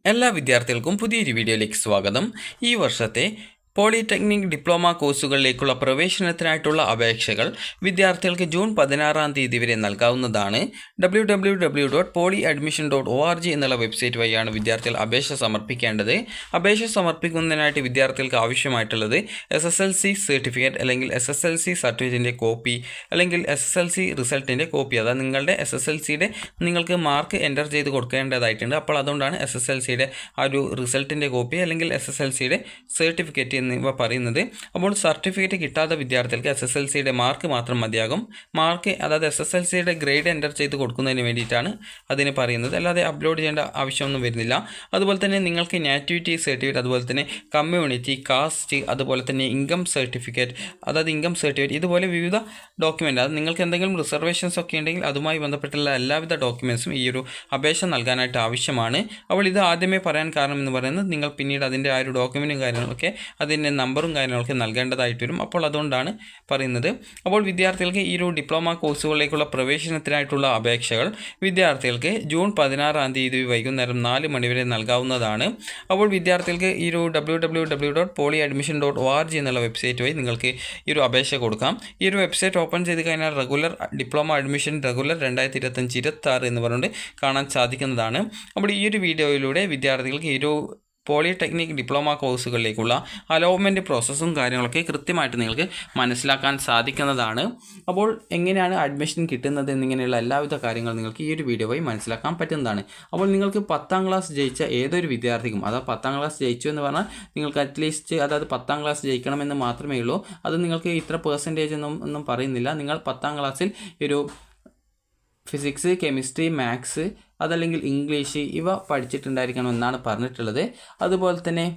എല്ലാ വിദ്യാർത്ഥികൾക്കും പുതിയൊരു വീഡിയോയിലേക്ക് സ്വാഗതം. ഈ വർഷത്തെ പോളിടെക്നിക് ഡിപ്ലോമ കോഴ്സുകളിലേക്കുള്ള പ്രവേശനത്തിനായിട്ടുള്ള അപേക്ഷകൾ വിദ്യാർത്ഥികൾക്ക് ജൂൺ 16 വരെ നൽകാവുന്നതാണ്. www.polyadmission.org എന്നുള്ള വെബ്സൈറ്റ് വഴിയാണ് വിദ്യാർത്ഥികൾ അപേക്ഷ സമർപ്പിക്കേണ്ടത്. അപേക്ഷ സമർപ്പിക്കുന്നതിനായിട്ട് വിദ്യാർത്ഥികൾക്ക് ആവശ്യമായിട്ടുള്ളത് SSLC സർട്ടിഫിക്കറ്റ് അല്ലെങ്കിൽ SSLC സർട്ടിഫിക്കറ്റിൻ്റെ കോപ്പി അല്ലെങ്കിൽ SSLC റിസൾട്ടിൻ്റെ കോപ്പി. അതായത് നിങ്ങളുടെ SSLCയുടെ നിങ്ങൾക്ക് മാർക്ക് എൻ്റർ ചെയ്ത് കൊടുക്കേണ്ടതായിട്ടുണ്ട്. അപ്പോൾ അതുകൊണ്ടാണ് SSLCയുടെ ആ ഒരു റിസൾട്ടിൻ്റെ കോപ്പി അല്ലെങ്കിൽ SSLCയുടെ സർട്ടിഫിക്കറ്റ് എന്നിവ പറയുന്നത്. അപ്പോൾ സർട്ടിഫിക്കറ്റ് കിട്ടാത്ത വിദ്യാർത്ഥികൾക്ക് SSLCയുടെ മാർക്ക് മാത്രം മതിയാകും. മാർക്ക് അതായത് SSLCയുടെ ഗ്രേഡ് എൻ്റർ ചെയ്ത് കൊടുക്കുന്നതിന് വേണ്ടിയിട്ടാണ് അതിന് പറയുന്നത്. അല്ലാതെ അപ്ലോഡ് ചെയ്യേണ്ട ആവശ്യമൊന്നും വരുന്നില്ല. അതുപോലെ തന്നെ നിങ്ങൾക്ക് നാറ്റിവിറ്റി സർട്ടിഫിക്കറ്റ്, അതുപോലെ തന്നെ കമ്മ്യൂണിറ്റി, കാസ്റ്റ്, അതുപോലെ തന്നെ ഇൻകം സർട്ടിഫിക്കറ്റ്, അതായത് ഇൻകം സർട്ടിഫിക്കറ്റ്, ഇതുപോലെ വിവിധ ഡോക്യുമെൻ്റ്, അത് നിങ്ങൾക്ക് എന്തെങ്കിലും റിസർവേഷൻസ് ഒക്കെ ഉണ്ടെങ്കിൽ അതുമായി ബന്ധപ്പെട്ടുള്ള എല്ലാവിധ ഡോക്യുമെൻറ്റ്സും ഈ ഒരു അപേക്ഷ നൽകാനായിട്ട് ആവശ്യമാണ്. അപ്പോൾ ഇത് ആദ്യമേ പറയാൻ കാരണം എന്ന് പറയുന്നത് നിങ്ങൾ പിന്നീട് അതിൻ്റെ ആ ഒരു ഡോക്യുമെൻറ്റും കാര്യങ്ങളൊക്കെ അതിൻ്റെ നമ്പറും കാര്യങ്ങളൊക്കെ നൽകേണ്ടതായിട്ട് വരും. അപ്പോൾ അതുകൊണ്ടാണ് പറയുന്നത്. അപ്പോൾ വിദ്യാർത്ഥികൾക്ക് ഈ ഒരു ഡിപ്ലോമ കോഴ്സുകളിലേക്കുള്ള പ്രവേശനത്തിനായിട്ടുള്ള അപേക്ഷകൾ വിദ്യാർത്ഥികൾക്ക് ജൂൺ 16 വൈകുന്നേരം 4 മണി വരെ നൽകാവുന്നതാണ്. അപ്പോൾ വിദ്യാർത്ഥികൾക്ക് ഈ ഒരു www.polyadmission.org എന്നുള്ള വെബ്സൈറ്റ് വഴി നിങ്ങൾക്ക് ഈ ഒരു അപേക്ഷ കൊടുക്കാം. ഈ ഒരു വെബ്സൈറ്റ് ഓപ്പൺ ചെയ്ത് കഴിഞ്ഞാൽ റെഗുലർ ഡിപ്ലോമ അഡ്മിഷൻ റെഗുലർ 2025-26 എന്ന് പറഞ്ഞുകൊണ്ട് കാണാൻ സാധിക്കുന്നതാണ്. അപ്പോൾ ഈ ഒരു വീഡിയോയിലൂടെ വിദ്യാർത്ഥികൾക്ക് ഈ ഒരു പോളിടെക്നിക് ഡിപ്ലോമ കോഴ്സുകളിലേക്കുള്ള അലോട്ട്മെൻറ്റ് പ്രോസസ്സും കാര്യങ്ങളൊക്കെ കൃത്യമായിട്ട് നിങ്ങൾക്ക് മനസ്സിലാക്കാൻ സാധിക്കുന്നതാണ്. അപ്പോൾ എങ്ങനെയാണ് അഡ്മിഷൻ കിട്ടുന്നത് എന്നിങ്ങനെയുള്ള എല്ലാവിധ കാര്യങ്ങളും നിങ്ങൾക്ക് ഈ ഒരു വീഡിയോ വഴി മനസ്സിലാക്കാൻ പറ്റുന്നതാണ്. അപ്പോൾ നിങ്ങൾക്ക് 10ാം ക്ലാസ് ജയിച്ച ഏതൊരു വിദ്യാർത്ഥിക്കും, അതായത് 10ാം ക്ലാസ് ജയിച്ചു എന്ന് പറഞ്ഞാൽ നിങ്ങൾക്ക് അറ്റ്ലീസ്റ്റ് അതായത് 10ാം ക്ലാസ് ജയിക്കണമെന്ന് മാത്രമേ ഉള്ളൂ. അത് നിങ്ങൾക്ക് ഇത്ര പെർസെൻറ്റേജ് ഒന്നും പറയുന്നില്ല. നിങ്ങൾ 10ാം ക്ലാസ്സിൽ ഒരു ഫിസിക്സ്, കെമിസ്ട്രി, മാത്സ്, അതല്ലെങ്കിൽ ഇംഗ്ലീഷ് ഇവ പഠിച്ചിട്ടുണ്ടായിരിക്കണം എന്നാണ് പറഞ്ഞിട്ടുള്ളത്. അതുപോലെ തന്നെ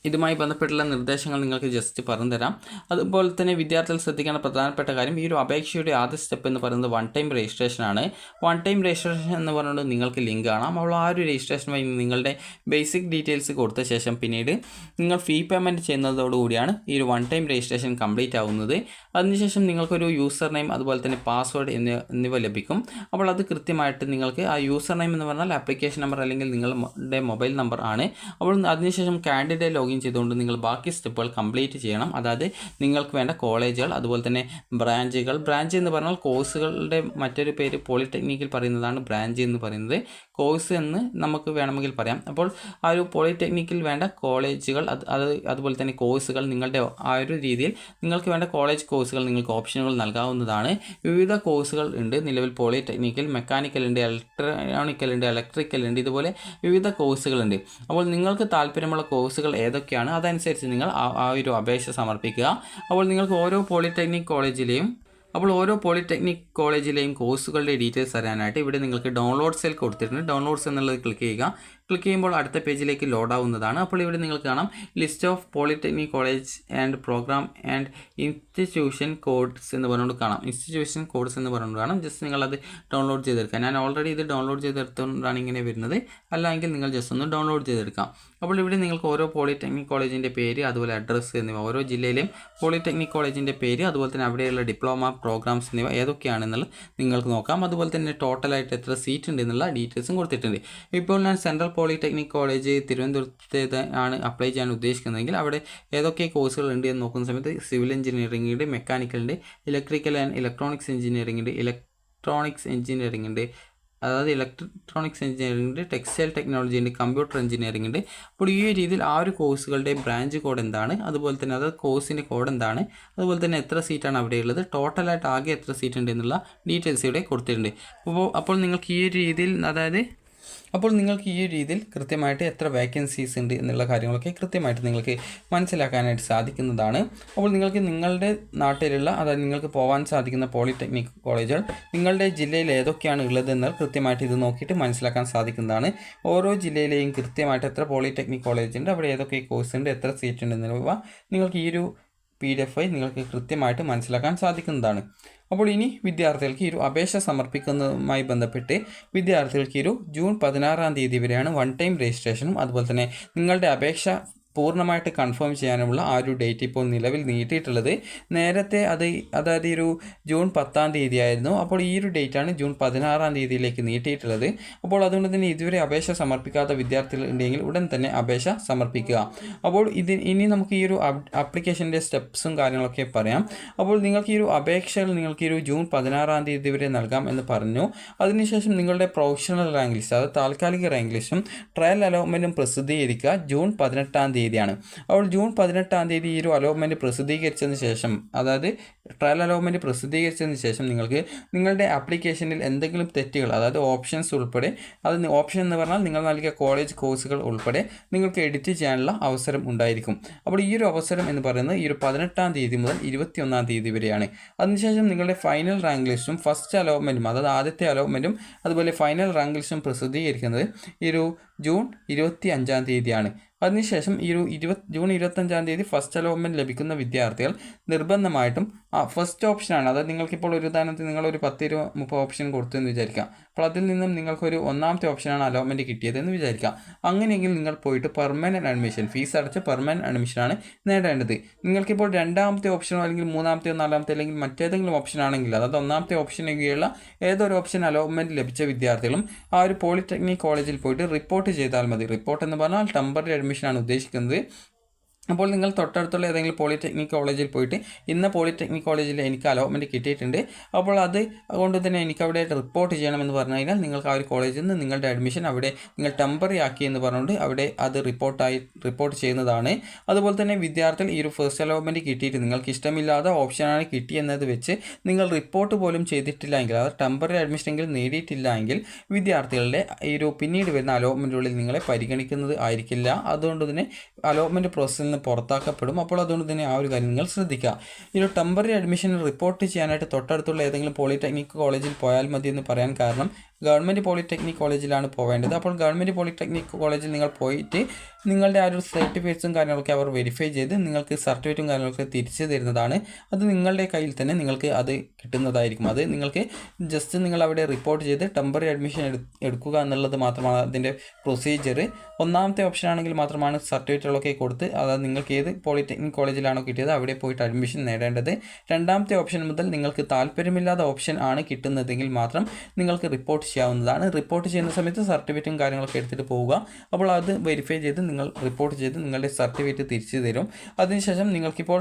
ഇതുമായി ബന്ധപ്പെട്ടുള്ള നിർദ്ദേശങ്ങൾ നിങ്ങൾക്ക് ജസ്റ്റ് പറഞ്ഞു തരാം. അതുപോലെ തന്നെ വിദ്യാർത്ഥികൾ ശ്രദ്ധിക്കേണ്ട പ്രധാനപ്പെട്ട കാര്യം, ഈ ഒരു അപേക്ഷയുടെ ആദ്യ സ്റ്റെപ്പ് എന്ന് പറയുന്നത് വൺ ടൈം രജിസ്ട്രേഷനാണ്. വൺ ടൈം രജിസ്ട്രേഷൻ എന്ന് പറയുന്നത് നിങ്ങൾക്ക് ലിങ്ക് കാണാം. അപ്പോൾ ആ ഒരു രജിസ്ട്രേഷൻ വഴി നിങ്ങളുടെ ബേസിക് ഡീറ്റെയിൽസ് കൊടുത്ത ശേഷം പിന്നീട് നിങ്ങൾ ഫീ പേയ്മെൻറ്റ് ചെയ്യുന്നതോടുകൂടിയാണ് ഈ ഒരു വൺ ടൈം രജിസ്ട്രേഷൻ കംപ്ലീറ്റ് ആവുന്നത്. അതിനുശേഷം നിങ്ങൾക്കൊരു യൂസർ നെയിം അതുപോലെ തന്നെ പാസ്വേഡ് എന്നിവ ലഭിക്കും. അപ്പോൾ അത് കൃത്യമായിട്ട് നിങ്ങൾക്ക് ആ യൂസർ നെയിം എന്ന് പറഞ്ഞാൽ ആപ്ലിക്കേഷൻ നമ്പർ അല്ലെങ്കിൽ നിങ്ങളുടെ മൊബൈൽ നമ്പർ ആണ്. അപ്പോൾ അതിനുശേഷം കാൻഡിഡേറ്റ് ലോഗിൻ ചെയ്തുകൊണ്ട് നിങ്ങൾ ബാക്കി സ്റ്റെപ്പുകൾ കംപ്ലീറ്റ് ചെയ്യണം. അതായത് നിങ്ങൾക്ക് വേണ്ട കോളേജുകൾ, അതുപോലെ തന്നെ ബ്രാഞ്ചുകൾ. ബ്രാഞ്ച് എന്ന് പറഞ്ഞാൽ കോഴ്സുകളുടെ മറ്റൊരു പേര് പോളിടെക്നിക്കിൽ പറയുന്നതാണ് ബ്രാഞ്ച് എന്ന് പറയുന്നത്. കോഴ്സ് എന്ന് നമുക്ക് വേണമെങ്കിൽ പറയാം. അപ്പോൾ ആ ഒരു പോളിടെക്നിക്കിൽ വേണ്ട കോളേജുകൾ അതുപോലെ തന്നെ കോഴ്സുകൾ നിങ്ങളുടെ ആ ഒരു രീതിയിൽ നിങ്ങൾക്ക് വേണ്ട കോളേജ് കോഴ്സുകൾ നിങ്ങൾക്ക് ഓപ്ഷനുകൾ നൽകാവുന്നതാണ്. വിവിധ കോഴ്സുകൾ ഉണ്ട് നിലവിൽ പോളിടെക്നിക്കിൽ. മെക്കാനിക്കൽ ഉണ്ട്, ഇലക്ട്രോണിക്കൽ ഉണ്ട്, ഇലക്ട്രിക്കൽ ഉണ്ട്, ഇതുപോലെ വിവിധ കോഴ്സുകളുണ്ട്. അപ്പോൾ നിങ്ങൾക്ക് താല്പര്യമുള്ള കോഴ്സുകൾ ഏതൊക്കെയാണ് അതനുസരിച്ച് നിങ്ങൾ ആ ഒരു അപേക്ഷ സമർപ്പിക്കുക. അപ്പോൾ നിങ്ങൾക്ക് ഓരോ പോളിടെക്നിക് കോളേജിലെയും കോഴ്സുകളുടെ ഡീറ്റെയിൽസ് അറിയാനായിട്ട് ഇവിടെ നിങ്ങൾക്ക് ഡൗൺലോഡ് സെൽ കൊടുത്തിട്ടുണ്ട്. ഡൗൺലോഡ്സ് എന്നുള്ളത് ക്ലിക്ക് ചെയ്യുക. ക്ലിക്ക് ചെയ്യുമ്പോൾ അടുത്ത പേജിലേക്ക് ലോഡ് ആവുന്നതാണ്. അപ്പോൾ ഇവിടെ നിങ്ങൾക്ക് കാണാം list of polytechnic college and programme and institution codes എന്ന് പറഞ്ഞുകൊണ്ട് കാണാം. ഇൻസ്റ്റിറ്റ്യൂഷൻ കോഡ്സ് എന്ന് പറഞ്ഞുകൊണ്ട് കാണാം. ജസ്റ്റ് നിങ്ങളത് ഡൗൺലോഡ് ചെയ്തെടുക്കാം. ഞാൻ ഓൾറെഡി ഇത് ഡൗൺലോഡ് ചെയ്തെടുത്തുകൊണ്ടാണ് ഇങ്ങനെ വരുന്നത്. അല്ലെങ്കിൽ നിങ്ങൾ ജസ്റ്റ് ഒന്ന് ഡൗൺലോഡ് ചെയ്തെടുക്കാം. അപ്പോൾ ഇവിടെ നിങ്ങൾക്ക് ഓരോ പോളിടെക്നിക് കോളേജിൻ്റെ പേര്, അതുപോലെ അഡ്രസ്സ് എന്നിവ, ഓരോ ജില്ലയിലെയും പോളിടെക്നിക് കോളേജിൻ്റെ പേര്, അതുപോലെ തന്നെ അവിടെയുള്ള ഡിപ്ലോമ പ്രോഗ്രാംസ് എന്നിവ ഏതൊക്കെയാണെന്നുള്ളത് നിങ്ങൾക്ക് നോക്കാം. അതുപോലെ തന്നെ ടോട്ടലായിട്ട് എത്ര സീറ്റ് ഉണ്ട് എന്നുള്ള ഡീറ്റെയിൽസും കൊടുത്തിട്ടുണ്ട്. ഇപ്പോൾ ഞാൻ സെൻട്രൽ പോളിടെക്നിക് കോളേജ് തിരുവനന്തപുരത്ത് ആണ് അപ്ലൈ ചെയ്യാൻ ഉദ്ദേശിക്കുന്നതെങ്കിൽ അവിടെ ഏതൊക്കെ കോഴ്സുകൾ ഉണ്ട് എന്ന് നോക്കുന്ന സമയത്ത് സിവിൽ എഞ്ചിനീയറിംഗ് ഉണ്ട്, മെക്കാനിക്കൽ ഉണ്ട്, ഇലക്ട്രിക്കൽ ആൻഡ് ഇലക്ട്രോണിക്സ് എഞ്ചിനീയറിംഗ് ഉണ്ട്, അതായത് ഇലക്ട്രോണിക്സ് എഞ്ചിനീയറിംഗ് ഉണ്ട്, ടെക്സ്റ്റൈൽ ടെക്നോളജി ഉണ്ട്, കമ്പ്യൂട്ടർ എഞ്ചിനീയറിംഗ് ഉണ്ട്. അപ്പോൾ ഈ രീതിയിൽ ആ ഒരു കോഴ്സുകളുടെ ബ്രാഞ്ച് കോഡ് എന്താണ്, അതുപോലെ തന്നെ അതായത് കോഴ്സിൻ്റെ കോഡ് എന്താണ്, അതുപോലെ തന്നെ എത്ര സീറ്റാണ് അവിടെയുള്ളത്, ടോട്ടലായിട്ട് ആകെ എത്ര സീറ്റ് ഉണ്ട് എന്നുള്ള ഡീറ്റെയിൽസ് ഇവിടെ കൊടുത്തിട്ടുണ്ട്. അപ്പോൾ നിങ്ങൾക്ക് ഈ ഒരു രീതിയിൽ കൃത്യമായിട്ട് എത്ര വേക്കൻസീസ് ഉണ്ട് എന്നുള്ള കാര്യങ്ങളൊക്കെ കൃത്യമായിട്ട് നിങ്ങൾക്ക് മനസ്സിലാക്കാനായിട്ട് സാധിക്കുന്നതാണ്. അപ്പോൾ നിങ്ങൾക്ക് നിങ്ങളുടെ നാട്ടിലുള്ള, അതായത് നിങ്ങൾക്ക് പോകാൻ സാധിക്കുന്ന പോളിടെക്നിക് കോളേജുകൾ നിങ്ങളുടെ ജില്ലയിൽ ഏതൊക്കെയാണ് ഉള്ളതെന്നാൽ കൃത്യമായിട്ട് ഇത് നോക്കിയിട്ട് മനസ്സിലാക്കാൻ സാധിക്കുന്നതാണ്. ഓരോ ജില്ലയിലെയും കൃത്യമായിട്ട് എത്ര പോളിടെക്നിക് കോളേജ് ഉണ്ട്, അവിടെ ഏതൊക്കെ കോഴ്സ് ഉണ്ട്, എത്ര സീറ്റ് ഉണ്ട് എന്നിവ നിങ്ങൾക്ക് ഈ ഒരു PDF നിങ്ങൾക്ക് കൃത്യമായിട്ട് മനസ്സിലാക്കാൻ സാധിക്കുന്നതാണ്. അപ്പോൾ ഇനി വിദ്യാർത്ഥികൾക്ക് ഈ ഒരു അപേക്ഷ സമർപ്പിക്കുന്നതുമായി ബന്ധപ്പെട്ട് വിദ്യാർത്ഥികൾക്ക് ഈ ഒരു ജൂൺ 16 വരെയാണ് വൺ ടൈം രജിസ്ട്രേഷനും അതുപോലെ തന്നെ നിങ്ങളുടെ അപേക്ഷ പൂർണ്ണമായിട്ട് കൺഫേം ചെയ്യാനുമുള്ള ആ ഒരു ഡേറ്റ് ഇപ്പോൾ നിലവിൽ നീട്ടിയിട്ടുള്ളത്. നേരത്തെ അതായത് ഒരു ജൂൺ 10-ാം തീയതി ആയിരുന്നു. അപ്പോൾ ഈ ഒരു ഡേറ്റാണ് ജൂൺ 16-ാം തീയതിയിലേക്ക് നീട്ടിയിട്ടുള്ളത്. അപ്പോൾ അതുകൊണ്ട് തന്നെ ഇതുവരെ അപേക്ഷ സമർപ്പിക്കാത്ത വിദ്യാർത്ഥികൾ ഉണ്ടെങ്കിൽ ഉടൻ തന്നെ അപേക്ഷ സമർപ്പിക്കുക. അപ്പോൾ ഇനി നമുക്ക് ഈ ഒരു ആപ്ലിക്കേഷൻ്റെ സ്റ്റെപ്സും കാര്യങ്ങളൊക്കെ പറയാം. അപ്പോൾ നിങ്ങൾക്ക് ഈ ഒരു അപേക്ഷകൾ നിങ്ങൾക്ക് ഈ ഒരു ജൂൺ 16-ാം തീയതി വരെ നൽകാം എന്ന് പറഞ്ഞു. അതിനുശേഷം നിങ്ങളുടെ പ്രൊഫഷണൽ റാങ്ക് ലിസ്റ്റ്, അതായത് താൽക്കാലിക റാങ്ക് ലിസ്റ്റും ട്രയൽ അലോട്ട്മെൻറ്റും പ്രസിദ്ധീകരിക്കുക ജൂൺ 18-ാം തീയതിയാണ്. അപ്പോൾ ജൂൺ 18-ാം തീയതി ഈ ഒരു അലോട്ട്മെൻറ്റ് പ്രസിദ്ധീകരിച്ചതിന് ശേഷം, അതായത് ട്രയൽ അലോട്ട്മെൻറ്റ് പ്രസിദ്ധീകരിച്ചതിന് ശേഷം നിങ്ങൾക്ക് നിങ്ങളുടെ ആപ്ലിക്കേഷനിൽ എന്തെങ്കിലും തെറ്റുകൾ, അതായത് ഓപ്ഷൻസ് ഉൾപ്പെടെ, അത് ഓപ്ഷൻ എന്ന് പറഞ്ഞാൽ നിങ്ങൾ നൽകിയ കോളേജ് കോഴ്സുകൾ ഉൾപ്പെടെ നിങ്ങൾക്ക് എഡിറ്റ് ചെയ്യാനുള്ള അവസരം ഉണ്ടായിരിക്കും. അപ്പോൾ ഈ ഒരു അവസരം എന്ന് പറയുന്നത് ഈ ഒരു 18-ാം തീയതി മുതൽ 21-ാം തീയതി വരെയാണ്. അതിനുശേഷം നിങ്ങളുടെ ഫൈനൽ റാങ്ക് ലിസ്റ്റും ഫസ്റ്റ് അലോട്ട്മെൻറ്റും, അതായത് ആദ്യത്തെ അലോട്ട്മെൻറ്റും അതുപോലെ ഫൈനൽ റാങ്ക് ലിസ്റ്റും പ്രസിദ്ധീകരിക്കുന്നത് ഈ ഒരു ജൂൺ 25-ാം തീയതിയാണ്. അതിനുശേഷം ഈ ഒരു ജൂൺ 25-ാം തീയതി ഫസ്റ്റ് അലോട്ട്മെൻറ്റ് ലഭിക്കുന്ന വിദ്യാർത്ഥികൾ നിർബന്ധമായിട്ടും ഫസ്റ്റ് ഓപ്ഷനാണ്, അതായത് നിങ്ങൾക്കിപ്പോൾ ഒരു ഉദാഹരണത്തിന് നിങ്ങളൊരു 10-20-30 ഓപ്ഷൻ കൊടുത്തു എന്ന് വിചാരിക്കാം. അപ്പോൾ അതിൽ നിന്നും നിങ്ങൾക്കൊരു 1-ാമത്തെ ഓപ്ഷനാണ് അലോട്ട്മെൻറ്റ് കിട്ടിയതെന്ന് വിചാരിക്കാം. അങ്ങനെയെങ്കിൽ നിങ്ങൾ പോയിട്ട് പെർമനൻറ്റ് അഡ്മിഷൻ, ഫീസ് അടച്ച് പെർമനൻറ്റ് അഡ്മിഷനാണ് നേടേണ്ടത്. നിങ്ങൾക്കിപ്പോൾ 2-ാമത്തെ ഓപ്ഷനോ അല്ലെങ്കിൽ 3-ാമത്തെയോ 4-ാമത്തെ അല്ലെങ്കിൽ മറ്റേതെങ്കിലും ഓപ്ഷൻ ആണെങ്കിൽ, അതായത് 1-ാമത്തെ ഓപ്ഷനൊക്കെയുള്ള ഏതൊരു ഓപ്ഷൻ അലോട്ട്മെൻറ്റ് ലഭിച്ച വിദ്യാർത്ഥികളും ആ ഒരു പോളിടെക്നിക് കോളേജിൽ പോയിട്ട് റിപ്പോർട്ട് ചെയ്താൽ മതി. റിപ്പോർട്ട് എന്ന് പറഞ്ഞാൽ ടെമ്പററി അഡ്മിഷനാണ് ഉദ്ദേശിക്കുന്നത്. അപ്പോൾ നിങ്ങൾ തൊട്ടടുത്തുള്ള ഏതെങ്കിലും പോളിടെക്നിക് കോളേജിൽ പോയിട്ട് ഇന്ന പോളിടെക്നിക് കോളേജിൽ എനിക്ക് അലോട്ട്മെൻറ്റ് കിട്ടിയിട്ടുണ്ട്, അപ്പോൾ അതുകൊണ്ട് തന്നെ എനിക്ക് അവിടെ റിപ്പോർട്ട് ചെയ്യണമെന്ന് പറഞ്ഞു കഴിഞ്ഞാൽ നിങ്ങൾക്ക് ആ ഒരു കോളേജിൽ നിന്ന് നിങ്ങളുടെ അഡ്മിഷൻ അവിടെ നിങ്ങൾ ടെമ്പററി ആക്കി എന്ന് പറഞ്ഞുകൊണ്ട് അവിടെ അത് റിപ്പോർട്ട് ചെയ്യുന്നതാണ്. അതുപോലെ തന്നെ വിദ്യാർത്ഥികൾ ഈ ഒരു ഫസ്റ്റ് അലോട്ട്മെൻറ്റ് കിട്ടിയിട്ട് നിങ്ങൾക്ക് ഇഷ്ടമില്ലാത്ത ഓപ്ഷനാണ് കിട്ടിയെന്നത് വെച്ച് നിങ്ങൾ റിപ്പോർട്ട് പോലും ചെയ്തിട്ടില്ല എങ്കിൽ, അതായത് ടെമ്പററി അഡ്മിഷനെങ്കിലും നേടിയിട്ടില്ല എങ്കിൽ വിദ്യാർത്ഥികളുടെ ഈ ഒരു പിന്നീട് വരുന്ന അലോട്ട്മെൻറ്റുകളിൽ നിങ്ങളെ പരിഗണിക്കുന്നത് ആയിരിക്കില്ല. അതുകൊണ്ട് തന്നെ അലോട്ട്മെൻറ്റ് പ്രോസസ്സിൽ പുറത്താക്കപ്പെടും. അപ്പോൾ അതുകൊണ്ട് തന്നെ ആ ഒരു കാര്യം നിങ്ങൾ ശ്രദ്ധിക്കുക. ഈ ഒരു ടെമ്പററി അഡ്മിഷൻ റിപ്പോർട്ട് ചെയ്യാനായിട്ട് തൊട്ടടുത്തുള്ള ഏതെങ്കിലും പോളിടെക്നിക് കോളേജിൽ പോയാൽ മതി എന്ന് പറയാൻ കാരണം, ഗവൺമെൻറ് പോളിടെക്നിക് കോളേജിലാണ് പോവേണ്ടത്. അപ്പോൾ ഗവൺമെൻറ് പോളിടെക്നിക് കോളേജിൽ നിങ്ങൾ പോയിട്ട് നിങ്ങളുടെ ആ ഒരു സർട്ടിഫിക്കറ്റ്സും കാര്യങ്ങളൊക്കെ അവർ വെരിഫൈ ചെയ്ത് നിങ്ങൾക്ക് സർട്ടിഫിക്കറ്റും കാര്യങ്ങളൊക്കെ തിരിച്ചു തരുന്നതാണ്. അത് നിങ്ങളുടെ കയ്യിൽ തന്നെ നിങ്ങൾക്ക് അത് കിട്ടുന്നതായിരിക്കും. അത് നിങ്ങൾക്ക് ജസ്റ്റ് നിങ്ങൾ അവിടെ റിപ്പോർട്ട് ചെയ്ത് ടെമ്പററി അഡ്മിഷൻ എടുക്കുക എന്നുള്ളത് മാത്രമാണ് അതിൻ്റെ പ്രൊസീജിയർ. 1-ാമത്തെ ഓപ്ഷൻ ആണെങ്കിൽ മാത്രമാണ് സർട്ടിഫിക്കറ്റുകളൊക്കെ കൊടുത്ത്, അതായത് നിങ്ങൾക്ക് ഏത് പോളിടെക്നിക് കോളേജിലാണോ കിട്ടിയത് അവിടെ പോയിട്ട് അഡ്മിഷൻ നേടേണ്ടത്. 2-ാമത്തെ ഓപ്ഷൻ മുതൽ നിങ്ങൾക്ക് താല്പര്യമില്ലാത്ത ഓപ്ഷൻ ആണ് കിട്ടുന്നതെങ്കിൽ മാത്രം നിങ്ങൾക്ക് റിപ്പോർട്ട് ചെയ്യാവുന്നതാണ്. റിപ്പോർട്ട് ചെയ്യുന്ന സമയത്ത് സർട്ടിഫിക്കറ്റും കാര്യങ്ങളൊക്കെ എടുത്തിട്ട് പോവുക. അപ്പോൾ അത് വെരിഫൈ ചെയ്ത് നിങ്ങൾ റിപ്പോർട്ട് ചെയ്ത് നിങ്ങളുടെ സർട്ടിഫിക്കറ്റ് തിരിച്ചു തരും. അതിനുശേഷം നിങ്ങൾക്കിപ്പോൾ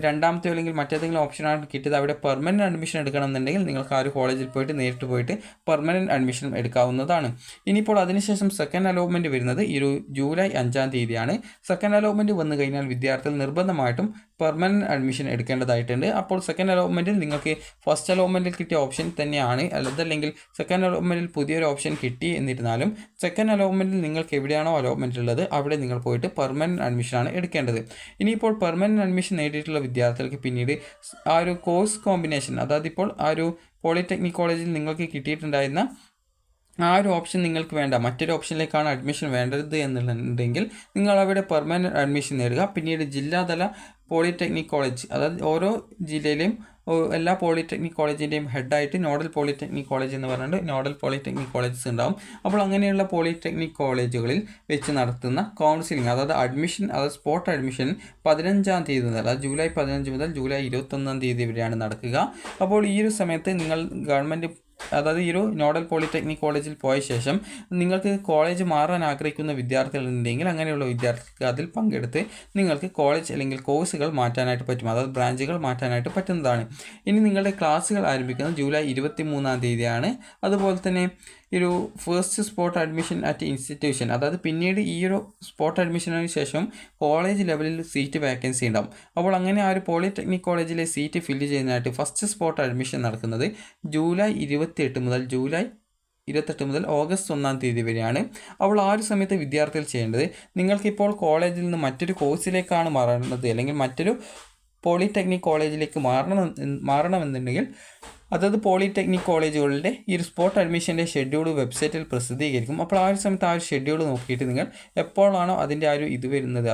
2-ാമത്തെ അല്ലെങ്കിൽ മറ്റേതെങ്കിലും ഓപ്ഷനാണ് കിട്ടിയത് അവിടെ പെർമനൻറ്റ് അഡ്മിഷൻ എടുക്കണമെന്നുണ്ടെങ്കിൽ നിങ്ങൾക്ക് ആ ഒരു കോളേജിൽ പോയിട്ട് നേരിട്ട് പോയിട്ട് പെർമനൻറ്റ് അഡ്മിഷൻ എടുക്കാവുന്നതാണ്. ഇനിയിപ്പോൾ അതിനുശേഷം സെക്കൻഡ് അലോട്ട്മെൻറ്റ് വരുന്നത് ഈ ഒരു ജൂലൈ 5-ാം തീയതിയാണ്. സെക്കൻഡ് അലോട്ട്മെൻറ്റ് വന്നു കഴിഞ്ഞാൽ വിദ്യാർത്ഥികൾ നിർബന്ധമായിട്ടും പെർമനൻറ്റ് അഡ്മിഷൻ എടുക്കേണ്ടതായിട്ടുണ്ട്. അപ്പോൾ സെക്കൻഡ് അലോട്ട്മെൻറ്റിൽ നിങ്ങൾക്ക് ഫസ്റ്റ് അലോട്ട്മെൻറ്റിൽ കിട്ടിയ ഓപ്ഷൻ തന്നെയാണ്, അതല്ലെങ്കിൽ സെക്കൻഡ് അലോട്ട്മെൻറ്റിൽ പുതിയൊരു ഓപ്ഷൻ കിട്ടി എന്നിരുന്നാലും സെക്കൻഡ് അലോട്ട്മെൻറ്റിൽ നിങ്ങൾക്ക് എവിടെയാണോ അലോട്ട്മെൻറ്റ് ഉള്ളത് അവിടെ നിങ്ങൾ പോയിട്ട് പെർമനൻറ്റ് അഡ്മിഷനാണ് എടുക്കേണ്ടത്. ഇനിയിപ്പോൾ പെർമനൻറ്റ് അഡ്മിഷൻ നേടിയിട്ടുള്ള വിദ്യാർത്ഥികൾക്ക് പിന്നീട് ആ ഒരു കോഴ്സ് കോമ്പിനേഷൻ, അതായത് ഇപ്പോൾ ആ ഒരു പോളിടെക്നിക് കോളേജിൽ നിങ്ങൾക്ക് കിട്ടിയിട്ടുണ്ടായിരുന്ന ആ ഒരു ഓപ്ഷൻ നിങ്ങൾക്ക് വേണ്ട, മറ്റൊരു ഓപ്ഷനിലേക്കാണ് അഡ്മിഷൻ വേണ്ടത് എന്നുണ്ടെങ്കിൽ നിങ്ങൾ അവിടെ പെർമനൻറ്റ് അഡ്മിഷൻ നേടുക. പിന്നീട് ജില്ലാതല പോളിടെക്നിക് കോളേജ്, അതായത് ഓരോ ജില്ലയിലെയും എല്ലാ പോളിടെക്നിക് കോളേജിൻ്റെയും ഹെഡായിട്ട് നോഡൽ പോളിടെക്നിക് കോളേജ് എന്ന് പറഞ്ഞിട്ട് നോഡൽ പോളിടെക്നിക് കോളേജസ് ഉണ്ടാവും. അപ്പോൾ അങ്ങനെയുള്ള പോളിടെക്നിക് കോളേജുകളിൽ വെച്ച് നടത്തുന്ന കൗൺസിലിംഗ്, അതായത് അഡ്മിഷൻ, അതായത് സ്പോട്ട് അഡ്മിഷൻ 15-ാം തീയതി മുതൽ, അതായത് ജൂലൈ 15 മുതൽ ജൂലൈ 21-ാം തീയതി വരെയാണ് നടക്കുക. അപ്പോൾ ഈ ഒരു സമയത്ത് നിങ്ങൾ ഗവൺമെൻറ്, അതായത് ഈ ഒരു നോഡൽ പോളിടെക്നിക് കോളേജിൽ പോയ ശേഷം നിങ്ങൾക്ക് കോളേജ് മാറാൻ ആഗ്രഹിക്കുന്ന വിദ്യാർത്ഥികളുണ്ടെങ്കിൽ അങ്ങനെയുള്ള വിദ്യാർത്ഥികൾക്ക് അതിൽ പങ്കെടുത്ത് നിങ്ങൾക്ക് കോളേജ് അല്ലെങ്കിൽ കോഴ്സുകൾ മാറ്റാനായിട്ട് പറ്റും, അതായത് ബ്രാഞ്ചുകൾ മാറ്റാനായിട്ട് പറ്റുന്നതാണ്. ഇനി നിങ്ങളുടെ ക്ലാസ്സുകൾ ആരംഭിക്കുന്നത് ജൂലൈ 23-ാം തീയതിയാണ്. അതുപോലെ തന്നെ ഈ ഒരു first spot admission at institution, അതായത് പിന്നീട് ഈ ഒരു സ്പോട്ട് അഡ്മിഷനു ശേഷം കോളേജ് ലെവലിൽ സീറ്റ് വേക്കൻസി ഉണ്ടാവും. അപ്പോൾ അങ്ങനെ ആ ഒരു പോളിടെക്നിക് കോളേജിലെ സീറ്റ് ഫില്ല് ചെയ്യുന്നതിനായിട്ട് ഫസ്റ്റ് സ്പോട്ട് അഡ്മിഷൻ നടക്കുന്നത് ജൂലൈ 28 മുതൽ ഓഗസ്റ്റ് 1-ാം തീയതി വരെയാണ്. അപ്പോൾ ആ ഒരു സമയത്ത് വിദ്യാർത്ഥികൾ ചെയ്യേണ്ടത്, നിങ്ങൾക്കിപ്പോൾ കോളേജിൽ നിന്ന് മറ്റൊരു കോഴ്സിലേക്കാണ് മാറുന്നത് അല്ലെങ്കിൽ മറ്റൊരു പോളിടെക്നിക് കോളേജിലേക്ക് മാറണമെന്നുണ്ടെങ്കിൽ അതത് പോളിടെക്നിക് കോളേജുകളുടെ ഈ ഒരു സ്പോട്ട് അഡ്മിഷൻ്റെ ഷെഡ്യൂൾ വെബ്സൈറ്റിൽ പ്രസിദ്ധീകരിക്കും. അപ്പോൾ ആ ഒരു സമയത്ത് ആ ഒരു ഷെഡ്യൂൾ നോക്കിയിട്ട് നിങ്ങൾ എപ്പോഴാണോ അതിൻ്റെ ആ ഒരു ഇത് വരുന്നത്,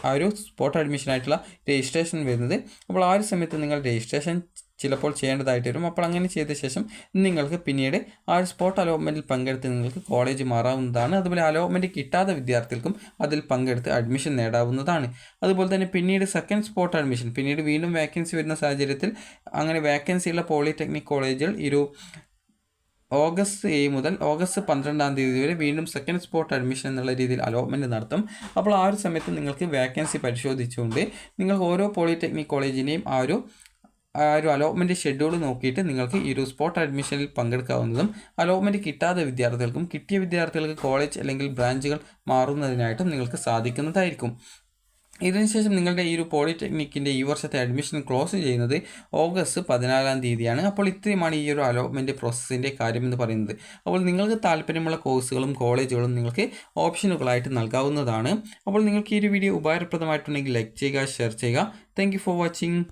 ആ ഒരു സ്പോട്ട് അഡ്മിഷനായിട്ടുള്ള രജിസ്ട്രേഷൻ വരുന്നത്, അപ്പോൾ ആ ഒരു സമയത്ത് നിങ്ങൾ രജിസ്ട്രേഷൻ ചിലപ്പോൾ ചെയ്യേണ്ടതായിട്ട് വരും. അപ്പോൾ അങ്ങനെ ചെയ്ത ശേഷം നിങ്ങൾക്ക് പിന്നീട് ആ ഒരു സ്പോട്ട് അലോട്ട്മെൻറ്റിൽ പങ്കെടുത്ത് നിങ്ങൾക്ക് കോളേജ് മാറാവുന്നതാണ്. അതുപോലെ അലോട്ട്മെൻറ്റ് കിട്ടാത്ത വിദ്യാർത്ഥികൾക്കും അതിൽ പങ്കെടുത്ത് അഡ്മിഷൻ നേടാവുന്നതാണ്. അതുപോലെ തന്നെ പിന്നീട് സെക്കൻഡ് സ്പോട്ട് അഡ്മിഷൻ, പിന്നീട് വീണ്ടും വേക്കൻസി വരുന്ന സാഹചര്യത്തിൽ അങ്ങനെ വേക്കൻസിയുള്ള പോളിടെക്നിക് കോളേജുകൾ ഓഗസ്റ്റ് 7 മുതൽ ഓഗസ്റ്റ് 12 വരെ വീണ്ടും സെക്കൻഡ് സ്പോട്ട് അഡ്മിഷൻ എന്നുള്ള രീതിയിൽ അലോട്ട്മെൻറ്റ് നടത്തും. അപ്പോൾ ആ ഒരു സമയത്ത് നിങ്ങൾക്ക് വേക്കൻസി പരിശോധിച്ചുകൊണ്ട് നിങ്ങൾക്ക് ഓരോ പോളിടെക്നിക് കോളേജിനെയും ആ ഒരു അലോട്ട്മെൻറ്റ് ഷെഡ്യൂൾ നോക്കിയിട്ട് നിങ്ങൾക്ക് ഈ ഒരു സ്പോട്ട് അഡ്മിഷനിൽ പങ്കെടുക്കാവുന്നതും അലോട്ട്മെൻറ്റ് കിട്ടാത്ത വിദ്യാർത്ഥികൾക്കും കിട്ടിയ വിദ്യാർത്ഥികൾക്ക് കോളേജ് അല്ലെങ്കിൽ ബ്രാഞ്ചുകൾ മാറുന്നതിനായിട്ടും നിങ്ങൾക്ക് സാധിക്കുന്നതായിരിക്കും. ഇതിനുശേഷം നിങ്ങളുടെ ഈ ഒരു പോളിടെക്നിക്കിൻ്റെ ഈ വർഷത്തെ അഡ്മിഷൻ ക്ലോസ് ചെയ്യുന്നത് ഓഗസ്റ്റ് 14 അപ്പോൾ ഇത്രയുമാണ് ഈ ഒരു അലോട്ട്മെൻറ്റ് പ്രോസസ്സിൻ്റെ കാര്യമെന്ന് പറയുന്നത്. അപ്പോൾ നിങ്ങൾക്ക് താല്പര്യമുള്ള കോഴ്സുകളും കോളേജുകളും നിങ്ങൾക്ക് ഓപ്ഷനുകളായിട്ട് നൽകാവുന്നതാണ്. അപ്പോൾ നിങ്ങൾക്ക് ഈ ഒരു വീഡിയോ ഉപകാരപ്രദമായിട്ടുണ്ടെങ്കിൽ ലൈക്ക് ചെയ്യുക, ഷെയർ ചെയ്യുക. Thank you for watching.